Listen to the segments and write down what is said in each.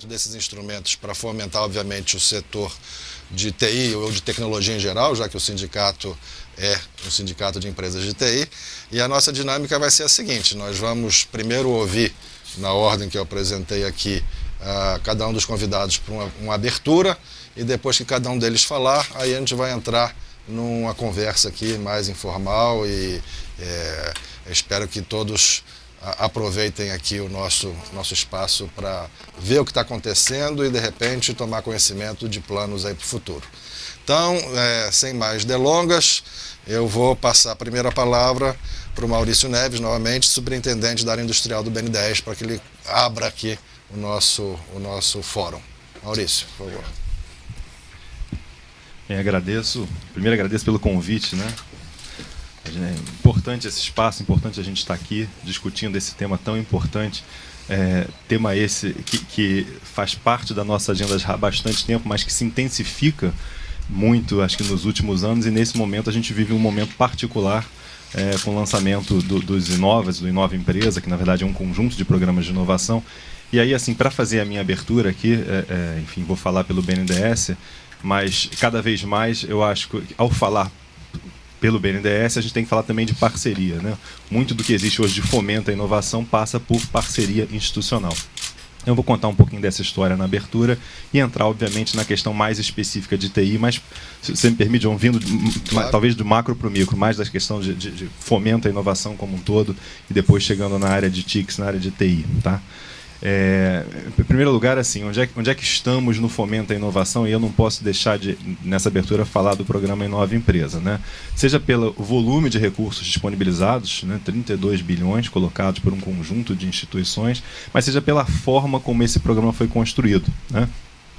Desses instrumentos para fomentar, obviamente, o setor de TI ou de tecnologia em geral, já que o sindicato é um sindicato de empresas de TI. E a nossa dinâmica vai ser a seguinte: nós vamos primeiro ouvir, na ordem que eu apresentei aqui, cada um dos convidados para uma abertura, e depois que cada um deles falar, aí a gente vai entrar numa conversa aqui mais informal e espero que todos aproveitem aqui o nosso espaço para ver o que está acontecendo e, de repente, tomar conhecimento de planos aí para o futuro. Então, sem mais delongas, eu vou passar a primeira palavra para o Maurício Neves, novamente, superintendente da área industrial do BNDES, para que ele abra aqui o nosso fórum. Maurício, por favor. Bem, primeiro agradeço pelo convite, né? É importante esse espaço, importante a gente estar aqui discutindo esse tema tão importante, tema esse que faz parte da nossa agenda há bastante tempo, mas que se intensifica muito, acho que nos últimos anos, e nesse momento a gente vive um momento particular com o lançamento dos Inovas, do Inova Empresa, que na verdade é um conjunto de programas de inovação. E aí, assim, para fazer a minha abertura aqui, enfim, vou falar pelo BNDES, mas cada vez mais eu acho que ao falar pelo BNDES, a gente tem que falar também de parceria, né? Muito do que existe hoje de fomento à inovação passa por parceria institucional. Eu vou contar um pouquinho dessa história na abertura e entrar, obviamente, na questão mais específica de TI, mas, se você me permite, João, vindo claro, talvez do macro para o micro, mais da questão de fomento à inovação como um todo, e depois chegando na área de TICs, na área de TI, tá? Em primeiro lugar, assim, onde é que estamos no fomento à inovação? E eu não posso deixar de, nessa abertura, falar do programa Inova Empresa, né? Seja pelo volume de recursos disponibilizados, né, 32 bilhões colocados por um conjunto de instituições, mas seja pela forma como esse programa foi construído, né?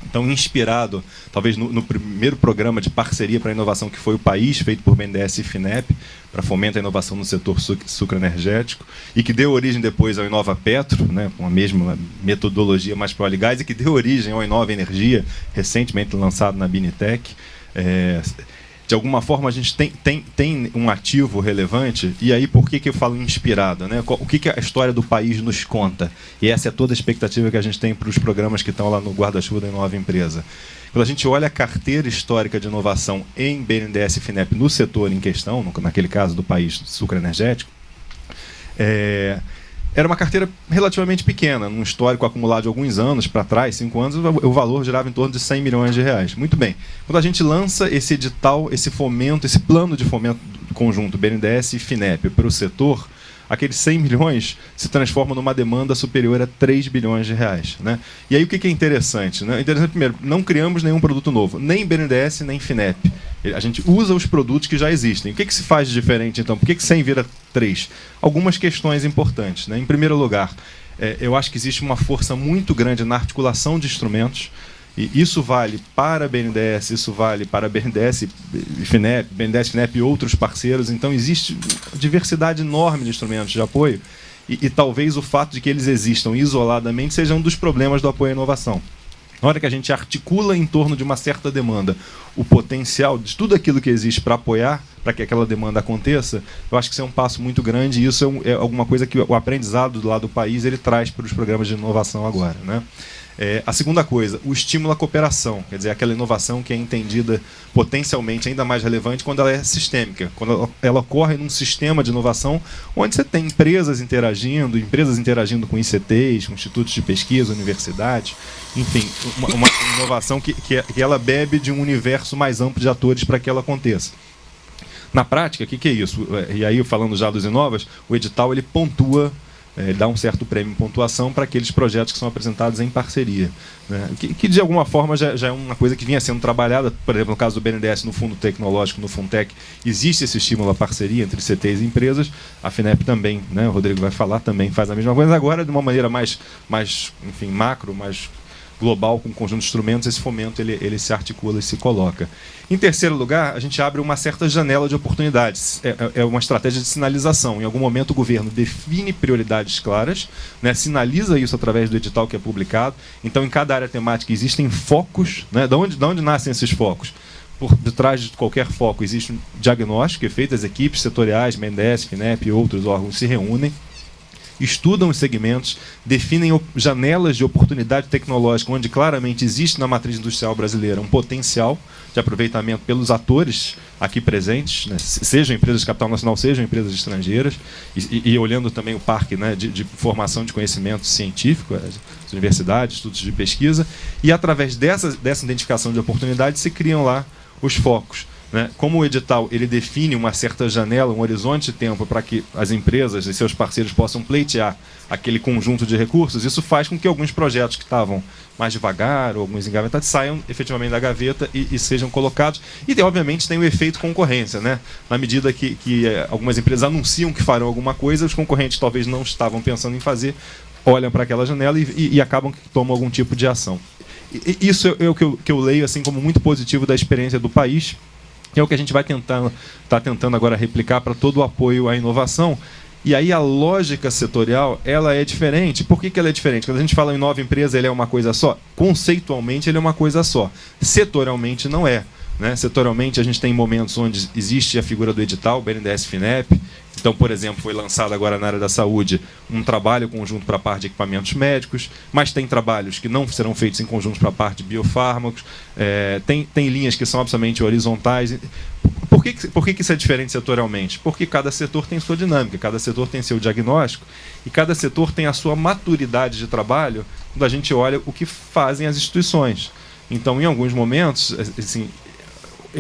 Então, inspirado, talvez, no primeiro programa de parceria para a inovação, que foi o País, feito por BNDES e FINEP, para fomentar a inovação no setor sucroenergético, e que deu origem depois ao Inova Petro, né, com a mesma metodologia mais para o óleo e gás, e que deu origem ao Inova Energia, recentemente lançado na Binitec. De alguma forma, a gente tem um ativo relevante, e aí por que eu falo inspirado, né? O que a história do país nos conta? E essa é toda a expectativa que a gente tem para os programas que estão lá no guarda-chuva da Inova Empresa. Quando a gente olha a carteira histórica de inovação em BNDES e FINEP no setor em questão, naquele caso do país sucroenergético, era uma carteira relativamente pequena, num histórico acumulado de alguns anos para trás, 5 anos, o valor girava em torno de 100 milhões de reais. Muito bem. Quando a gente lança esse edital, esse fomento, esse plano de fomento conjunto BNDES e FINEP para o setor, aqueles 100 milhões se transformam numa demanda superior a 3 bilhões de reais, né? E aí o que é interessante, né? Interessante, primeiro, não criamos nenhum produto novo, nem BNDES, nem FINEP. A gente usa os produtos que já existem. O que se faz de diferente, então? Por que 100 vira 3? Algumas questões importantes, né? Em primeiro lugar, eu acho que existe uma força muito grande na articulação de instrumentos, e isso vale para a BNDES, isso vale para a BNDES e FINEP, BNDES, FINEP e outros parceiros. Então, existe diversidade enorme de instrumentos de apoio, e talvez o fato de que eles existam isoladamente seja um dos problemas do apoio à inovação. Na hora que a gente articula em torno de uma certa demanda o potencial de tudo aquilo que existe para apoiar, para que aquela demanda aconteça, eu acho que isso é um passo muito grande, e isso é alguma coisa que o aprendizado do lado do país ele traz para os programas de inovação agora, né? A segunda coisa, o estímulo à cooperação, quer dizer, aquela inovação que é entendida potencialmente ainda mais relevante quando ela é sistêmica, quando ela ocorre num sistema de inovação onde você tem empresas interagindo com ICTs, com institutos de pesquisa, universidades, enfim, uma inovação que ela bebe de um universo mais amplo de atores para que ela aconteça. Na prática, o que é isso? E aí, falando já dos Inovas, o edital ele pontua, dá um certo prêmio em pontuação para aqueles projetos que são apresentados em parceria, né? Que de alguma forma já é uma coisa que vinha sendo trabalhada. Por exemplo, no caso do BNDES, no Fundo Tecnológico, no Fundtec, existe esse estímulo à parceria entre CTs e empresas. A FINEP também, né? O Rodrigo vai falar, também faz a mesma coisa. Agora, de uma maneira mais enfim, macro, mais global, com um conjunto de instrumentos, esse fomento ele se articula e se coloca. Em terceiro lugar, a gente abre uma certa janela de oportunidades. É uma estratégia de sinalização. Em algum momento o governo define prioridades claras, né, sinaliza isso através do edital que é publicado. Então, em cada área temática existem focos, né? De onde nascem esses focos? por detrás de qualquer foco existe um diagnóstico que é feito, as equipes setoriais, BNDES, FINEP e outros órgãos se reúnem, estudam os segmentos, definem janelas de oportunidade tecnológica onde claramente existe na matriz industrial brasileira um potencial de aproveitamento pelos atores aqui presentes, né, sejam empresas de capital nacional, sejam empresas estrangeiras, e olhando também o parque, né, de formação de conhecimento científico, as universidades, estudos de pesquisa, e através dessa identificação de oportunidades se criam lá os focos. Né? Como o edital ele define uma certa janela, um horizonte de tempo para que as empresas e seus parceiros possam pleitear aquele conjunto de recursos, isso faz com que alguns projetos que estavam mais devagar ou alguns engavetados saiam efetivamente da gaveta e sejam colocados. E, obviamente, tem o efeito concorrência. Né? Na medida que algumas empresas anunciam que farão alguma coisa, os concorrentes talvez não estavam pensando em fazer, olham para aquela janela e acabam que tomam algum tipo de ação. Isso é o que eu leio assim como muito positivo da experiência do país. É o que a gente vai tentando agora replicar para todo o apoio à inovação. E aí a lógica setorial ela é diferente. Por que ela é diferente? Quando a gente fala em nova empresa, ele é uma coisa só. Conceitualmente, ele é uma coisa só. Setorialmente, não é. Né? Setorialmente, a gente tem momentos onde existe a figura do edital, BNDES FINEP. Então, por exemplo, foi lançado agora na área da saúde um trabalho conjunto para a parte de equipamentos médicos, mas tem trabalhos que não serão feitos em conjunto para a parte de biofármacos, tem linhas que são absolutamente horizontais. Por que isso é diferente setorialmente? Porque cada setor tem sua dinâmica, cada setor tem seu diagnóstico e cada setor tem a sua maturidade de trabalho quando a gente olha o que fazem as instituições. Então, em alguns momentos, assim,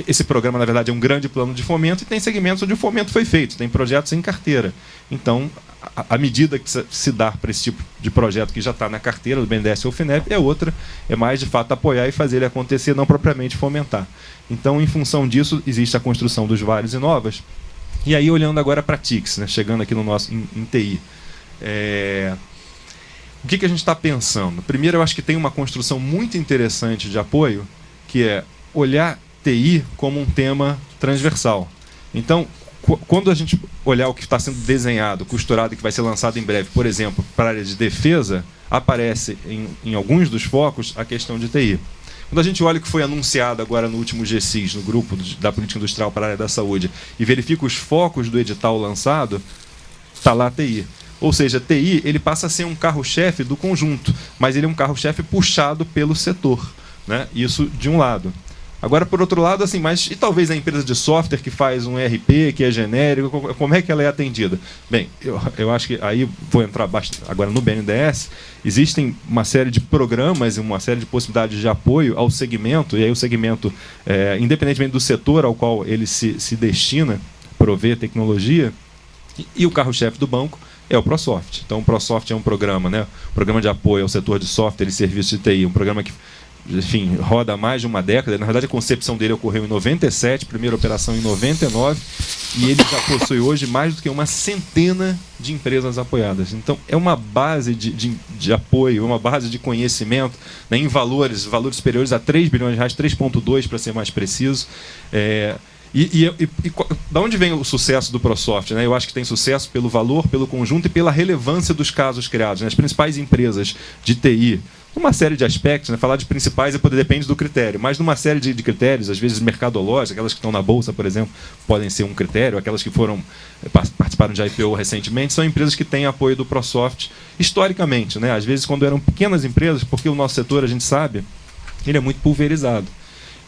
esse programa, na verdade, é um grande plano de fomento e tem segmentos onde o fomento foi feito, tem projetos em carteira. Então, a medida que se dá para esse tipo de projeto que já está na carteira do BNDES ou FINEP é outra, é mais, de fato, apoiar e fazer ele acontecer, não propriamente fomentar. Então, em função disso, existe a construção dos vários Inovas. E aí, olhando agora para a TICS, né, chegando aqui no nosso em TI, o que a gente está pensando? Primeiro, eu acho que tem uma construção muito interessante de apoio, que é olhar TI como um tema transversal. Então, quando a gente olhar o que está sendo desenhado, costurado e que vai ser lançado em breve, por exemplo, para a área de defesa, aparece em alguns dos focos a questão de TI. Quando a gente olha o que foi anunciado agora no último GSIS, no grupo da política industrial para a área da saúde, e verifica os focos do edital lançado, está lá a TI. Ou seja, TI ele passa a ser um carro-chefe do conjunto, mas ele é um carro-chefe puxado pelo setor. Né? Isso de um lado. Agora, por outro lado, assim, mas e talvez a empresa de software que faz um ERP, que é genérico, como é que ela é atendida? Bem, eu acho que aí vou entrar agora no BNDES, existem uma série de programas e uma série de possibilidades de apoio ao segmento, e aí o segmento, independentemente do setor ao qual ele se destina, prover tecnologia, e o carro-chefe do banco é o ProSoft. Então, o ProSoft é um programa, né? Um programa de apoio ao setor de software e serviços de TI, um programa que, enfim, roda há mais de uma década. Na verdade, a concepção dele ocorreu em 97, primeira operação em 99, e ele já possui hoje mais do que uma centena de empresas apoiadas. Então, é uma base de apoio, uma base de conhecimento, né, em valores superiores a 3 bilhões de reais, 3,2 para ser mais preciso. Da onde vem o sucesso do ProSoft? Né? Eu acho que tem sucesso pelo valor, pelo conjunto e pela relevância dos casos criados. Né? As principais empresas de TI, uma série de aspectos, né? Falar de principais depende do critério, mas numa série de critérios, às vezes mercadológicos, aquelas que estão na Bolsa, por exemplo, podem ser um critério, aquelas que participaram de IPO recentemente, são empresas que têm apoio do ProSoft historicamente. Né? Às vezes, quando eram pequenas empresas, porque o nosso setor, a gente sabe, ele é muito pulverizado.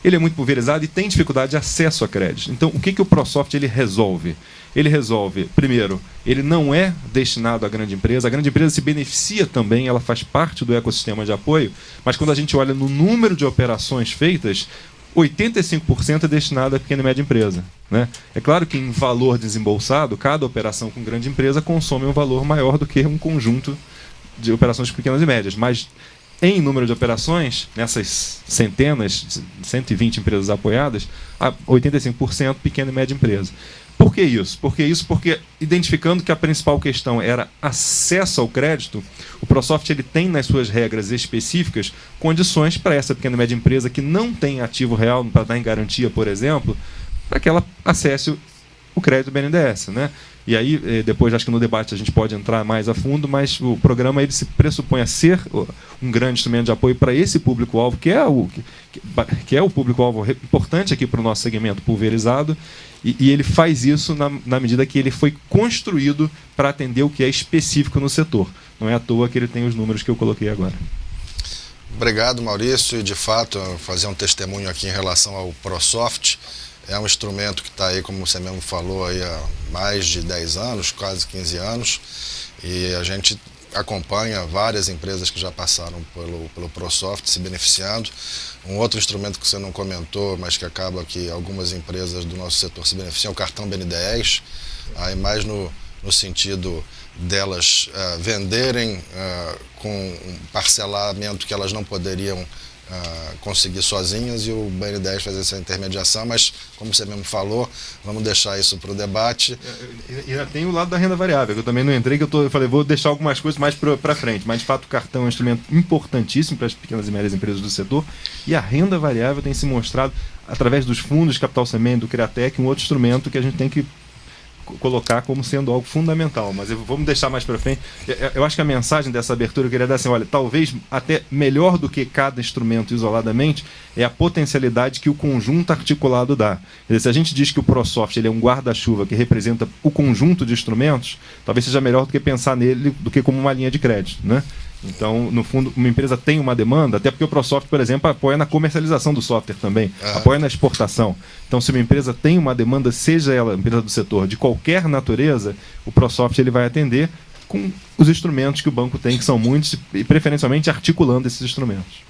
Ele é muito pulverizado e tem dificuldade de acesso a crédito. Então, o que o ProSoft ele resolve? Ele resolve, primeiro, ele não é destinado à grande empresa. A grande empresa se beneficia também, ela faz parte do ecossistema de apoio, mas quando a gente olha no número de operações feitas, 85% é destinado à pequena e média empresa. Né? É claro que em valor desembolsado, cada operação com grande empresa consome um valor maior do que um conjunto de operações pequenas e médias, mas em número de operações, nessas centenas, 120 empresas apoiadas, 85% pequena e média empresa. Por que isso? Porque identificando que a principal questão era acesso ao crédito, o ProSoft ele tem nas suas regras específicas condições para essa pequena e média empresa que não tem ativo real para dar em garantia, por exemplo, para que ela acesse o crédito BNDES, né? E aí, depois, acho que no debate a gente pode entrar mais a fundo, mas o programa ele se pressupõe a ser um grande instrumento de apoio para esse público-alvo, que é o público-alvo importante aqui para o nosso segmento pulverizado, e ele faz isso na medida que ele foi construído para atender o que é específico no setor. Não é à toa que ele tem os números que eu coloquei agora. Obrigado, Maurício. E, de fato, fazer um testemunho aqui em relação ao ProSoft. É um instrumento que está aí, como você mesmo falou, aí há mais de 10 anos, quase 15 anos, e a gente acompanha várias empresas que já passaram pelo ProSoft se beneficiando. Um outro instrumento que você não comentou, mas que acaba que algumas empresas do nosso setor se beneficiam, é o cartão BNDES, aí mais no sentido delas venderem com um parcelamento que elas não poderiam conseguir sozinhas, e o BNDES faz essa intermediação, mas, como você mesmo falou, vamos deixar isso para o debate. E tem o lado da renda variável, que eu também não entrei, que eu falei, vou deixar algumas coisas mais para frente, mas de fato o cartão é um instrumento importantíssimo para as pequenas e médias empresas do setor, e a renda variável tem se mostrado, através dos fundos de capital semente, do Criatec, um outro instrumento que a gente tem que colocar como sendo algo fundamental, mas vamos deixar mais para frente. Eu acho que a mensagem dessa abertura eu queria dar assim, olha, talvez até melhor do que cada instrumento isoladamente é a potencialidade que o conjunto articulado dá. Quer dizer, se a gente diz que o ProSoft ele é um guarda-chuva que representa o conjunto de instrumentos, talvez seja melhor do que pensar nele do que como uma linha de crédito, né? Então, no fundo, uma empresa tem uma demanda, até porque o ProSoft, por exemplo, apoia na comercialização do software também, apoia na exportação. Então, se uma empresa tem uma demanda, seja ela empresa do setor de qualquer natureza, o ProSoft ele vai atender com os instrumentos que o banco tem, que são muitos, e preferencialmente articulando esses instrumentos.